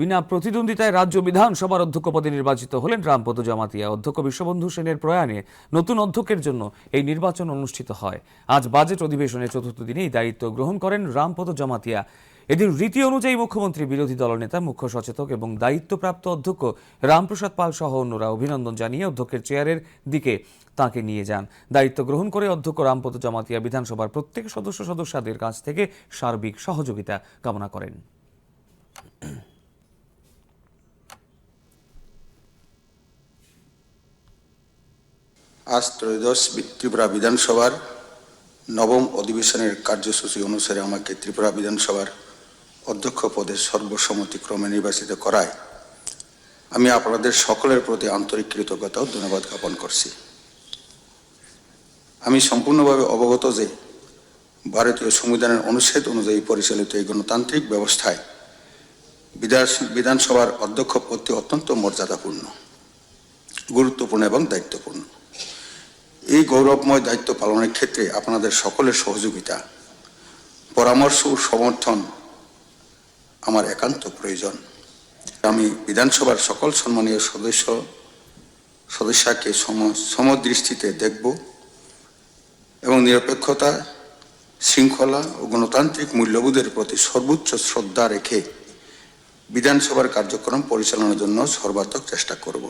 বিনা প্রতিদ্বন্দ্বিতায় রাজ্য বিধানসভার অধ্যক্ষ পদে নির্বাচিত হলেন রামপদ জমাতিয়া। অধ্যক্ষ বিশ্ববন্ধু সেনের প্রয়াণে নতুন অধ্যক্ষের জন্য এই নির্বাচন অনুষ্ঠিত হয়। আজ বাজেট অধিবেশনের চতুর্থ দিনে এই দায়িত্ব গ্রহণ করেন রামপদ জমাতিয়া। এদিন রীতি অনুযায়ী মুখ্যমন্ত্রী, বিরোধী দলনেতা, মুখ্য সচেতক এবং দায়িত্বপ্রাপ্ত অধ্যক্ষ রামপ্রসাদ পাল সহ অন্যরা অভিনন্দন জানিয়ে অধ্যক্ষের চেয়ারের দিকে তাকে নিয়ে যান। দায়িত্ব গ্রহণ করে অধ্যক্ষ রামপদ জমাতিয়া বিধানসভার প্রত্যেক সদস্যদের কাছ থেকে সার্বিক সহযোগিতা কামনা করেন। আজ ত্রয়োদশ ত্রিপুরা বিধানসভার নবম অধিবেশনের কার্যসূচি অনুসারে আমাকে ত্রিপুরা বিধানসভার অধ্যক্ষ পদে সর্বসম্মতিক্রমে নির্বাচিত করায় আমি আপনাদের সকলের প্রতি আন্তরিক কৃতজ্ঞতা ও ধন্যবাদ জ্ঞাপন করছি। আমি সম্পূর্ণভাবে অবগত যে ভারতীয় সংবিধানের অনুচ্ছেদ অনুযায়ী পরিচালিত এই গণতান্ত্রিক ব্যবস্থায় বিধানসভার অধ্যক্ষ পদটি অত্যন্ত মর্যাদাপূর্ণ, গুরুত্বপূর্ণ এবং দায়িত্বপূর্ণ। এই গৌরবময় দায়িত্ব পালনের ক্ষেত্রে আপনাদের সকলের সহযোগিতা, পরামর্শ ও সমর্থন আমার একান্ত প্রয়োজন। আমি বিধানসভার সকল সম্মানীয় সদস্যকে সমদৃষ্টিতে দেখব এবং নিরপেক্ষতা, শৃঙ্খলা ও গণতান্ত্রিক মূল্যবোধের প্রতি সর্বোচ্চ শ্রদ্ধা রেখে বিধানসভার কার্যক্রম পরিচালনার জন্য সর্বাত্মক চেষ্টা করব।